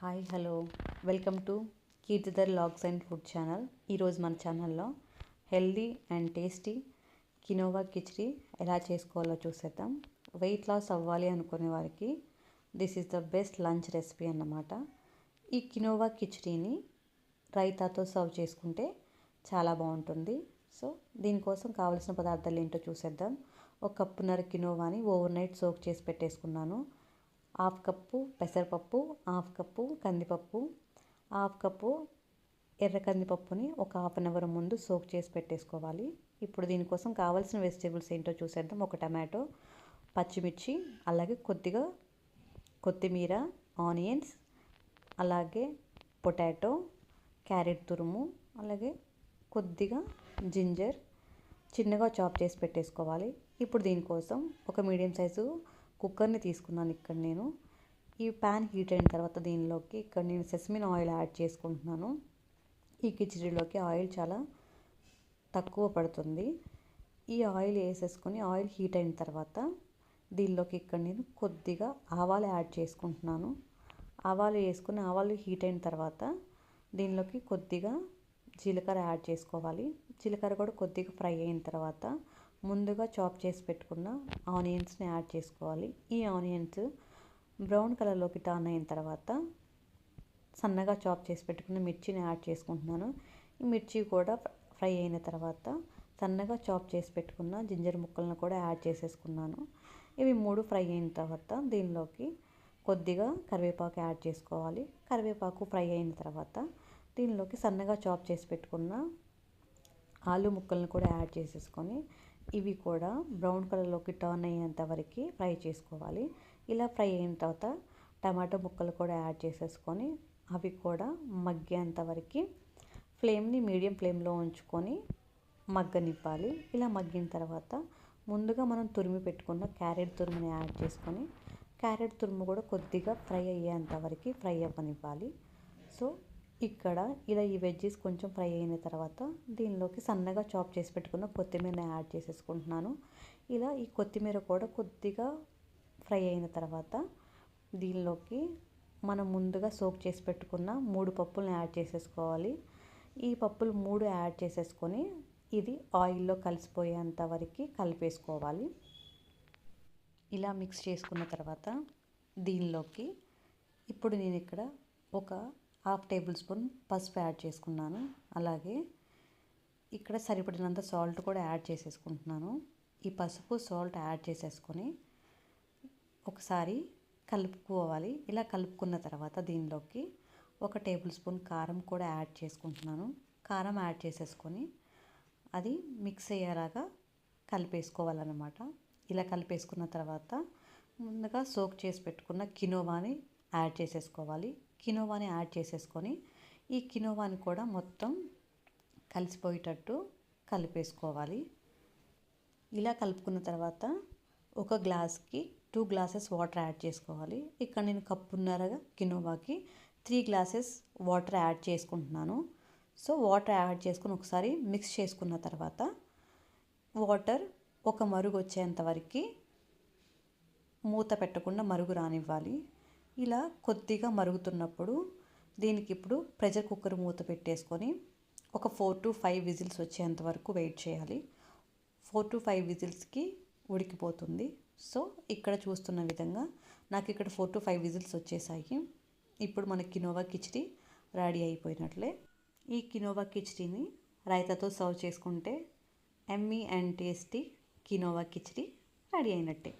Hi hello welcome to Keerthidhar logs and food channel. ఈరోజు మన ఛానల్లో healthy and tasty quinoa khichdi ఎలా చేసుకోవాలో చూసేద్దాం. వెయిట్ లాస్ అవ్వాలి అనుకునే వారికి this is the best lunch recipe అన్నమాట. ఈ కినోవా కిచిడిని రైతాతో సర్వ్ చేసుకుంటే చాలా బాగుంటుంది. సో దీనికోసం కావాల్సిన పదార్థాలు ఏంటో చూసేద్దాం. ఒక కప్పున్నర కినోవాని ఓవర్ నైట్ సోక్ చేసి పెట్టేసుకున్నాను. హాఫ్ కప్పు పెసరపప్పు, హాఫ్ కప్పు కందిపప్పు, హాఫ్ కప్పు ఎర్ర కందిపప్పుని ఒక హాఫ్ అన్ అవర్ ముందు సోక్ చేసి పెట్టేసుకోవాలి. ఇప్పుడు దీనికోసం కావాల్సిన వెజిటేబుల్స్ ఏంటో చూసేద్దాం. ఒక టమాటో, పచ్చిమిర్చి, అలాగే కొద్దిగా కొత్తిమీర, ఆనియన్స్, అలాగే పొటాటో, క్యారెట్ తురుము, అలాగే కొద్దిగా జింజర్ చిన్నగా చాప్ చేసి పెట్టేసుకోవాలి. ఇప్పుడు దీనికోసం ఒక మీడియం సైజు కుక్కర్ని తీసుకున్నాను. ఇక్కడ నేను ఈ ప్యాన్ హీట్ అయిన తర్వాత దీనిలోకి ఇక్కడ నేను సెసమిన్ ఆయిల్ యాడ్ చేసుకుంటున్నాను. ఈ కిచిడిలోకి ఆయిల్ చాలా తక్కువ పడుతుంది. ఈ ఆయిల్ వేసేసుకొని ఆయిల్ హీట్ అయిన తర్వాత దీనిలోకి ఇక్కడ నేను కొద్దిగా ఆవాలు యాడ్ చేసుకుంటున్నాను. ఆవాలు వేసుకుని ఆవాలు హీట్ అయిన తర్వాత దీనిలోకి కొద్దిగా జీలకర్ర యాడ్ చేసుకోవాలి. జీలకర్ర కూడా కొద్దిగా ఫ్రై అయిన తర్వాత ముందుగా చాప్ చేసి పెట్టుకున్న ఆనియన్స్ని యాడ్ చేసుకోవాలి. ఈ ఆనియన్స్ బ్రౌన్ కలర్లోకి టర్న్ అయిన తర్వాత సన్నగా చాప్ చేసి పెట్టుకున్న మిర్చిని యాడ్ చేసుకుంటున్నాను. ఈ మిర్చి కూడా ఫ్రై అయిన తర్వాత సన్నగా చాప్ చేసి పెట్టుకున్న జింజర్ ముక్కలను కూడా యాడ్ చేసేసుకున్నాను. ఇవి మూడు ఫ్రై అయిన తర్వాత దీనిలోకి కొద్దిగా కరివేపాకు యాడ్ చేసుకోవాలి. కరివేపాకు ఫ్రై అయిన తర్వాత దీనిలోకి సన్నగా చాప్ చేసి పెట్టుకున్న ఆలు ముక్కలను కూడా యాడ్ చేసేసుకొని ఇవి కూడా బ్రౌన్ కలర్లోకి టర్న్ అయ్యేంత వరకు ఫ్రై చేసుకోవాలి. ఇలా ఫ్రై అయిన తర్వాత టమాటో ముక్కలు కూడా యాడ్ చేసేసుకొని అవి కూడా మగ్గేంత వరకు ఫ్లేమ్ని మీడియం ఫ్లేమ్లో ఉంచుకొని మగ్గనివ్వాలి. ఇలా మగ్గిన తర్వాత ముందుగా మనం తురిమి పెట్టుకున్న క్యారెట్ తురుముని యాడ్ చేసుకొని క్యారెట్ తురుము కూడా కొద్దిగా ఫ్రై అయ్యేంత వరకు ఫ్రై అవ్వనివ్వాలి. సో ఇక్కడ ఇలా ఈ వెజ్జెస్ కొంచెం ఫ్రై అయిన తర్వాత దీనిలోకి సన్నగా చాప్ చేసి పెట్టుకున్న కొత్తిమీరని యాడ్ చేసేసుకుంటున్నాను. ఇలా ఈ కొత్తిమీర కూడా కొద్దిగా ఫ్రై అయిన తర్వాత దీనిలోకి మనం ముందుగా సోక్ చేసి పెట్టుకున్న 3 పప్పులను యాడ్ చేసేసుకోవాలి. ఈ పప్పులు 3 యాడ్ చేసేసుకొని ఇది ఆయిల్లో కలిసిపోయేంత వరకు కలిపేసుకోవాలి. ఇలా మిక్స్ చేసుకున్న తర్వాత దీనిలోకి ఇప్పుడు నేను ఇక్కడ ఒక హాఫ్ టేబుల్ స్పూన్ పసుపు యాడ్ చేసుకున్నాను. అలాగే ఇక్కడ సరిపడినంత సాల్ట్ కూడా యాడ్ చేసేసుకుంటున్నాను. ఈ పసుపు సాల్ట్ యాడ్ చేసేసుకొని ఒకసారి కలుపుకోవాలి. ఇలా కలుపుకున్న తర్వాత దీనిలోకి ఒక టేబుల్ స్పూన్ కారం కూడా యాడ్ చేసుకుంటున్నాను. కారం యాడ్ చేసేసుకొని అది మిక్స్ అయ్యేలాగా కలిపేసుకోవాలన్నమాట. ఇలా కలిపేసుకున్న తర్వాత ముందుగా సోక్ చేసి పెట్టుకున్న కినోవాని యాడ్ చేసేసుకోవాలి. కినోవాని యాడ్ చేసేసుకొని ఈ కినోవాని కూడా మొత్తం కలిసిపోయేటట్టు కలిపేసుకోవాలి. ఇలా కలుపుకున్న తర్వాత ఒక గ్లాస్కి 2 గ్లాసెస్ వాటర్ యాడ్ చేసుకోవాలి. ఇక్కడ నేను కప్పున్నరగా కినోవాకి 3 గ్లాసెస్ వాటర్ యాడ్ చేసుకుంటున్నాను. సో వాటర్ యాడ్ చేసుకుని ఒకసారి మిక్స్ చేసుకున్న తర్వాత వాటర్ ఒక మరుగు వచ్చేంత వరకు మూత పెట్టకుండా మరుగు రానివ్వాలి. ఇలా కొద్దిగా మరుగుతున్నప్పుడు దీనికి ఇప్పుడు ప్రెషర్ కుక్కర్ మూత పెట్టేసుకొని ఒక 4 to 5 విజిల్స్ వచ్చేంత వరకు వెయిట్ చేయాలి. 4 to 5 విజిల్స్కి ఉడికిపోతుంది. సో ఇక్కడ చూస్తున్న విధంగా నాకు ఇక్కడ 4 to 5 విజిల్స్ వచ్చేసాయి. ఇప్పుడు మన కినోవా కిచిడి రెడీ అయిపోయినట్లే. ఈ కినోవా కిచిడిని రైతాతో సర్వ్ చేసుకుంటే Emmy and tasty quinoa khichdi ready అయినట్టే.